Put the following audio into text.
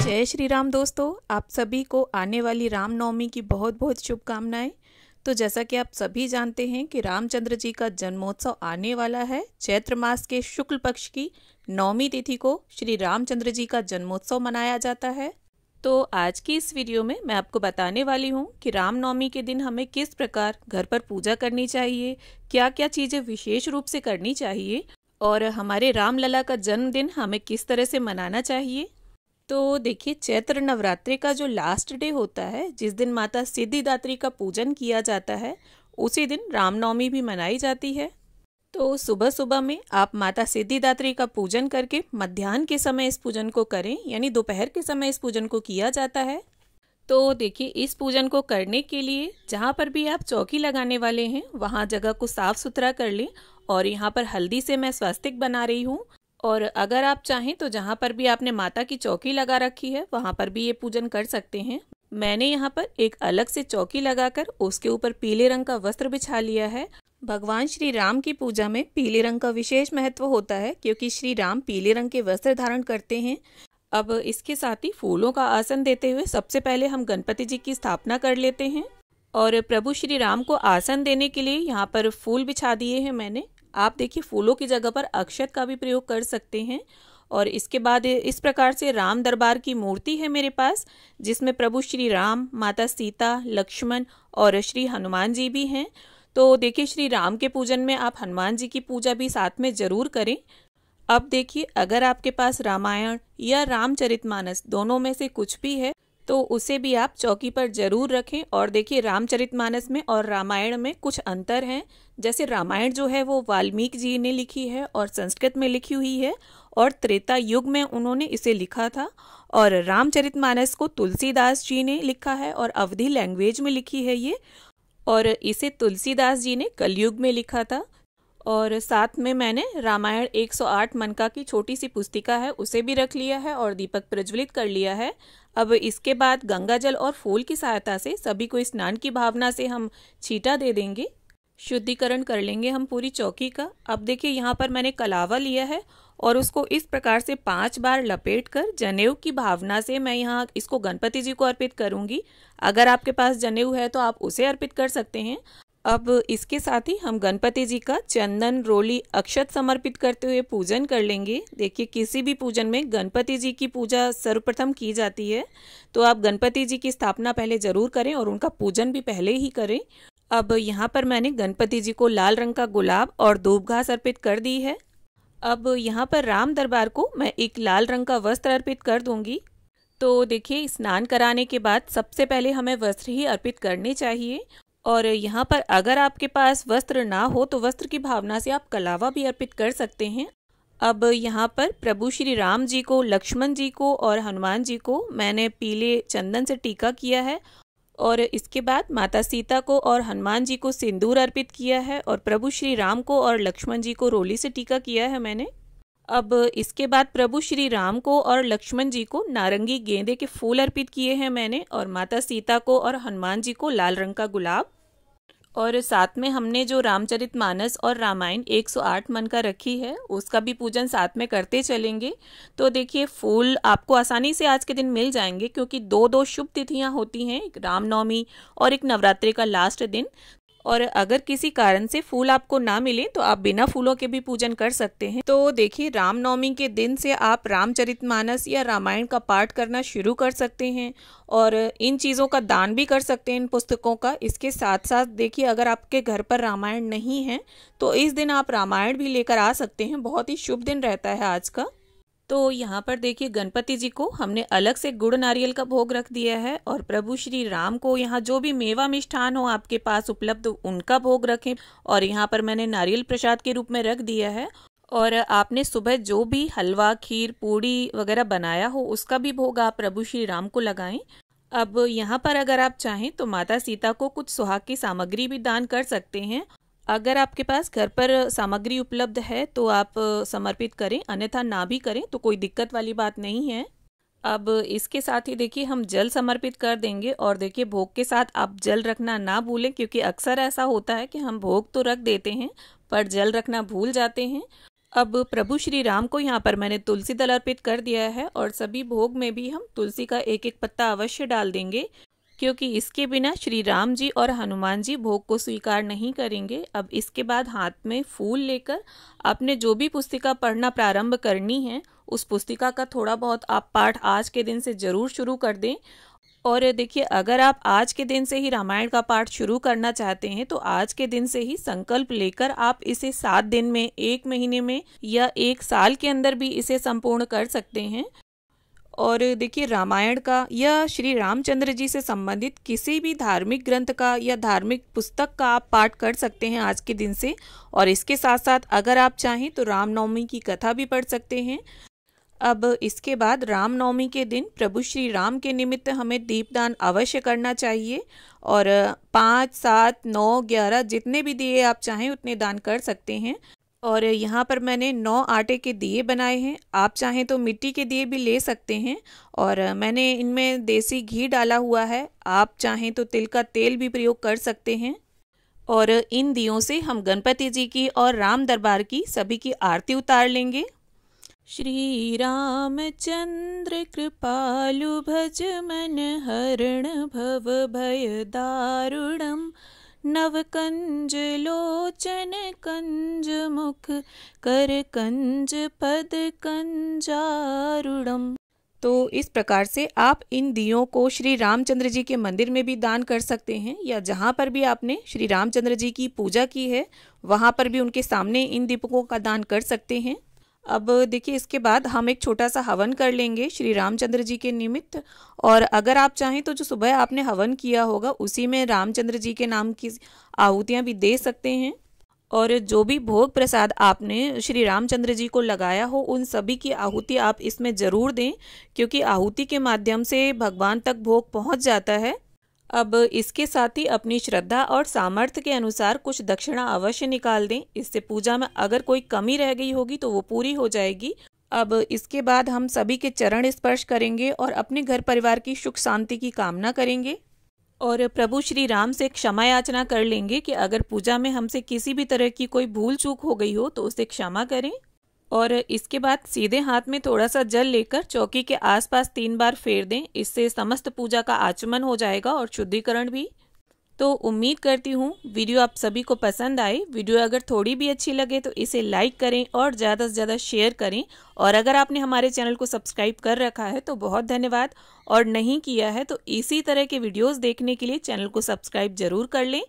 जय श्री राम दोस्तों, आप सभी को आने वाली रामनवमी की बहुत बहुत शुभकामनाएं। तो जैसा कि आप सभी जानते हैं कि रामचंद्र जी का जन्मोत्सव आने वाला है। चैत्र मास के शुक्ल पक्ष की नवमी तिथि को श्री रामचंद्र जी का जन्मोत्सव मनाया जाता है। तो आज की इस वीडियो में मैं आपको बताने वाली हूँ कि रामनवमी के दिन हमें किस प्रकार घर पर पूजा करनी चाहिए, क्या क्या चीज़ें विशेष रूप से करनी चाहिए और हमारे रामलला का जन्मदिन हमें किस तरह से मनाना चाहिए। तो देखिए, चैत्र नवरात्रि का जो लास्ट डे होता है, जिस दिन माता सिद्धिदात्री का पूजन किया जाता है, उसी दिन रामनवमी भी मनाई जाती है। तो सुबह सुबह में आप माता सिद्धिदात्री का पूजन करके मध्याह्न के समय इस पूजन को करें, यानी दोपहर के समय इस पूजन को किया जाता है। तो देखिए, इस पूजन को करने के लिए जहाँ पर भी आप चौकी लगाने वाले हैं वहाँ जगह को साफ सुथरा कर लें। और यहाँ पर हल्दी से मैं स्वास्तिक बना रही हूँ। और अगर आप चाहें तो जहाँ पर भी आपने माता की चौकी लगा रखी है वहाँ पर भी ये पूजन कर सकते हैं। मैंने यहाँ पर एक अलग से चौकी लगाकर उसके ऊपर पीले रंग का वस्त्र बिछा लिया है। भगवान श्री राम की पूजा में पीले रंग का विशेष महत्व होता है, क्योंकि श्री राम पीले रंग के वस्त्र धारण करते हैं। अब इसके साथ ही फूलों का आसन देते हुए सबसे पहले हम गणपति जी की स्थापना कर लेते हैं। और प्रभु श्री राम को आसन देने के लिए यहाँ पर फूल बिछा दिए हैं मैंने। आप देखिए, फूलों की जगह पर अक्षत का भी प्रयोग कर सकते हैं। और इसके बाद इस प्रकार से राम दरबार की मूर्ति है मेरे पास, जिसमें प्रभु श्री राम, माता सीता, लक्ष्मण और श्री हनुमान जी भी हैं। तो देखिए, श्री राम के पूजन में आप हनुमान जी की पूजा भी साथ में जरूर करें। अब देखिए, अगर आपके पास रामायण या रामचरितमानस दोनों में से कुछ भी है तो उसे भी आप चौकी पर जरूर रखें। और देखिए, रामचरितमानस में और रामायण में कुछ अंतर हैं। जैसे रामायण जो है वो वाल्मीकि जी ने लिखी है और संस्कृत में लिखी हुई है, और त्रेता युग में उन्होंने इसे लिखा था। और रामचरितमानस को तुलसीदास जी ने लिखा है और अवधी लैंग्वेज में लिखी है ये, और इसे तुलसीदास जी ने कलयुग में लिखा था। और साथ में मैंने रामायण 108 मनका की छोटी सी पुस्तिका है उसे भी रख लिया है और दीपक प्रज्वलित कर लिया है। अब इसके बाद गंगा जल और फूल की सहायता से सभी को स्नान की भावना से हम छींटा दे देंगे, शुद्धिकरण कर लेंगे हम पूरी चौकी का। अब देखिए, यहाँ पर मैंने कलावा लिया है और उसको इस प्रकार से 5 बार लपेट कर जनेऊ की भावना से मैं यहाँ इसको गणपति जी को अर्पित करूँगी। अगर आपके पास जनेऊ है तो आप उसे अर्पित कर सकते हैं। अब इसके साथ ही हम गणपति जी का चंदन, रोली, अक्षत समर्पित करते हुए पूजन कर लेंगे। देखिए, किसी भी पूजन में गणपति जी की पूजा सर्वप्रथम की जाती है, तो आप गणपति जी की स्थापना पहले जरूर करें और उनका पूजन भी पहले ही करें। अब यहाँ पर मैंने गणपति जी को लाल रंग का गुलाब और धूप घास अर्पित कर दी है। अब यहाँ पर राम दरबार को मैं एक लाल रंग का वस्त्र अर्पित कर दूंगी। तो देखिए, स्नान कराने के बाद सबसे पहले हमें वस्त्र ही अर्पित करने चाहिए। और यहाँ पर अगर आपके पास वस्त्र ना हो तो वस्त्र की भावना से आप कलावा भी अर्पित कर सकते हैं। अब यहाँ पर प्रभु श्री राम जी को, लक्ष्मण जी को और हनुमान जी को मैंने पीले चंदन से टीका किया है। और इसके बाद माता सीता को और हनुमान जी को सिंदूर अर्पित किया है और प्रभु श्री राम को और लक्ष्मण जी को रोली से टीका किया है मैंने। अब इसके बाद प्रभु श्री राम को और लक्ष्मण जी को नारंगी गेंदे के फूल अर्पित किए हैं मैंने, और माता सीता को और हनुमान जी को लाल रंग का गुलाब। और साथ में हमने जो रामचरितमानस और रामायण 108 मन का रखी है उसका भी पूजन साथ में करते चलेंगे। तो देखिए, फूल आपको आसानी से आज के दिन मिल जाएंगे, क्योंकि दो शुभ तिथियां होती हैं, एक रामनवमी और एक नवरात्रि का लास्ट दिन। और अगर किसी कारण से फूल आपको ना मिले तो आप बिना फूलों के भी पूजन कर सकते हैं। तो देखिए, रामनवमी के दिन से आप रामचरितमानस या रामायण का पाठ करना शुरू कर सकते हैं और इन चीज़ों का दान भी कर सकते हैं, इन पुस्तकों का। इसके साथ साथ देखिए, अगर आपके घर पर रामायण नहीं है तो इस दिन आप रामायण भी लेकर आ सकते हैं। बहुत ही शुभ दिन रहता है आज का। तो यहाँ पर देखिए, गणपति जी को हमने अलग से गुड़ नारियल का भोग रख दिया है और प्रभु श्री राम को यहाँ जो भी मेवा मिष्ठान हो आपके पास उपलब्ध उनका भोग रखें। और यहाँ पर मैंने नारियल प्रसाद के रूप में रख दिया है। और आपने सुबह जो भी हलवा, खीर, पूड़ी वगैरह बनाया हो उसका भी भोग आप प्रभु श्री राम को लगाएं। अब यहाँ पर अगर आप चाहें तो माता सीता को कुछ सुहाग की सामग्री भी दान कर सकते हैं। अगर आपके पास घर पर सामग्री उपलब्ध है तो आप समर्पित करें, अन्यथा ना भी करें तो कोई दिक्कत वाली बात नहीं है। अब इसके साथ ही देखिए, हम जल समर्पित कर देंगे। और देखिए, भोग के साथ आप जल रखना ना भूलें, क्योंकि अक्सर ऐसा होता है कि हम भोग तो रख देते हैं पर जल रखना भूल जाते हैं। अब प्रभु श्री राम को यहाँ पर मैंने तुलसी दल अर्पित कर दिया है और सभी भोग में भी हम तुलसी का एक एक पत्ता अवश्य डाल देंगे, क्योंकि इसके बिना श्री राम जी और हनुमान जी भोग को स्वीकार नहीं करेंगे। अब इसके बाद हाथ में फूल लेकर आपने जो भी पुस्तिका पढ़ना प्रारंभ करनी है उस पुस्तिका का थोड़ा बहुत आप पाठ आज के दिन से ज़रूर शुरू कर दें। और देखिए, अगर आप आज के दिन से ही रामायण का पाठ शुरू करना चाहते हैं तो आज के दिन से ही संकल्प लेकर आप इसे 7 दिन में, 1 महीने में या 1 साल के अंदर भी इसे संपूर्ण कर सकते हैं। और देखिए, रामायण का या श्री रामचंद्र जी से संबंधित किसी भी धार्मिक ग्रंथ का या धार्मिक पुस्तक का आप पाठ कर सकते हैं आज के दिन से। और इसके साथ साथ अगर आप चाहें तो रामनवमी की कथा भी पढ़ सकते हैं। अब इसके बाद रामनवमी के दिन प्रभु श्री राम के निमित्त हमें दीपदान अवश्य करना चाहिए। और 5, 7, 9, 11 जितने भी दिए आप चाहें उतने दान कर सकते हैं। और यहाँ पर मैंने 9 आटे के दिए बनाए हैं, आप चाहें तो मिट्टी के दिए भी ले सकते हैं। और मैंने इनमें देसी घी डाला हुआ है, आप चाहें तो तिल का तेल भी प्रयोग कर सकते हैं। और इन दियों से हम गणपति जी की और राम दरबार की सभी की आरती उतार लेंगे। श्री रामचंद्र कृपालु भज मन हरण भव भय दारुणम नव कंज लोचन कंज मुख कर कंज पद कंजारुणम। तो इस प्रकार से आप इन दियों को श्री रामचंद्र जी के मंदिर में भी दान कर सकते हैं, या जहाँ पर भी आपने श्री रामचंद्र जी की पूजा की है वहाँ पर भी उनके सामने इन दीपकों का दान कर सकते हैं। अब देखिए, इसके बाद हम एक छोटा सा हवन कर लेंगे श्री रामचंद्र जी के निमित्त। और अगर आप चाहें तो जो सुबह आपने हवन किया होगा उसी में रामचंद्र जी के नाम की आहुतियाँ भी दे सकते हैं। और जो भी भोग प्रसाद आपने श्री रामचंद्र जी को लगाया हो उन सभी की आहुति आप इसमें ज़रूर दें, क्योंकि आहुति के माध्यम से भगवान तक भोग पहुंच जाता है। अब इसके साथ ही अपनी श्रद्धा और सामर्थ्य के अनुसार कुछ दक्षिणा अवश्य निकाल दें, इससे पूजा में अगर कोई कमी रह गई होगी तो वो पूरी हो जाएगी। अब इसके बाद हम सभी के चरण स्पर्श करेंगे और अपने घर परिवार की सुख शांति की कामना करेंगे। और प्रभु श्री राम से क्षमा याचना कर लेंगे कि अगर पूजा में हमसे किसी भी तरह की कोई भूल चूक हो गई हो तो उसे क्षमा करें। और इसके बाद सीधे हाथ में थोड़ा सा जल लेकर चौकी के आसपास 3 बार फेर दें, इससे समस्त पूजा का आचमन हो जाएगा और शुद्धिकरण भी। तो उम्मीद करती हूँ वीडियो आप सभी को पसंद आए। वीडियो अगर थोड़ी भी अच्छी लगे तो इसे लाइक करें और ज़्यादा से ज़्यादा शेयर करें। और अगर आपने हमारे चैनल को सब्सक्राइब कर रखा है तो बहुत धन्यवाद, और नहीं किया है तो इसी तरह के वीडियोस देखने के लिए चैनल को सब्सक्राइब जरूर कर लें।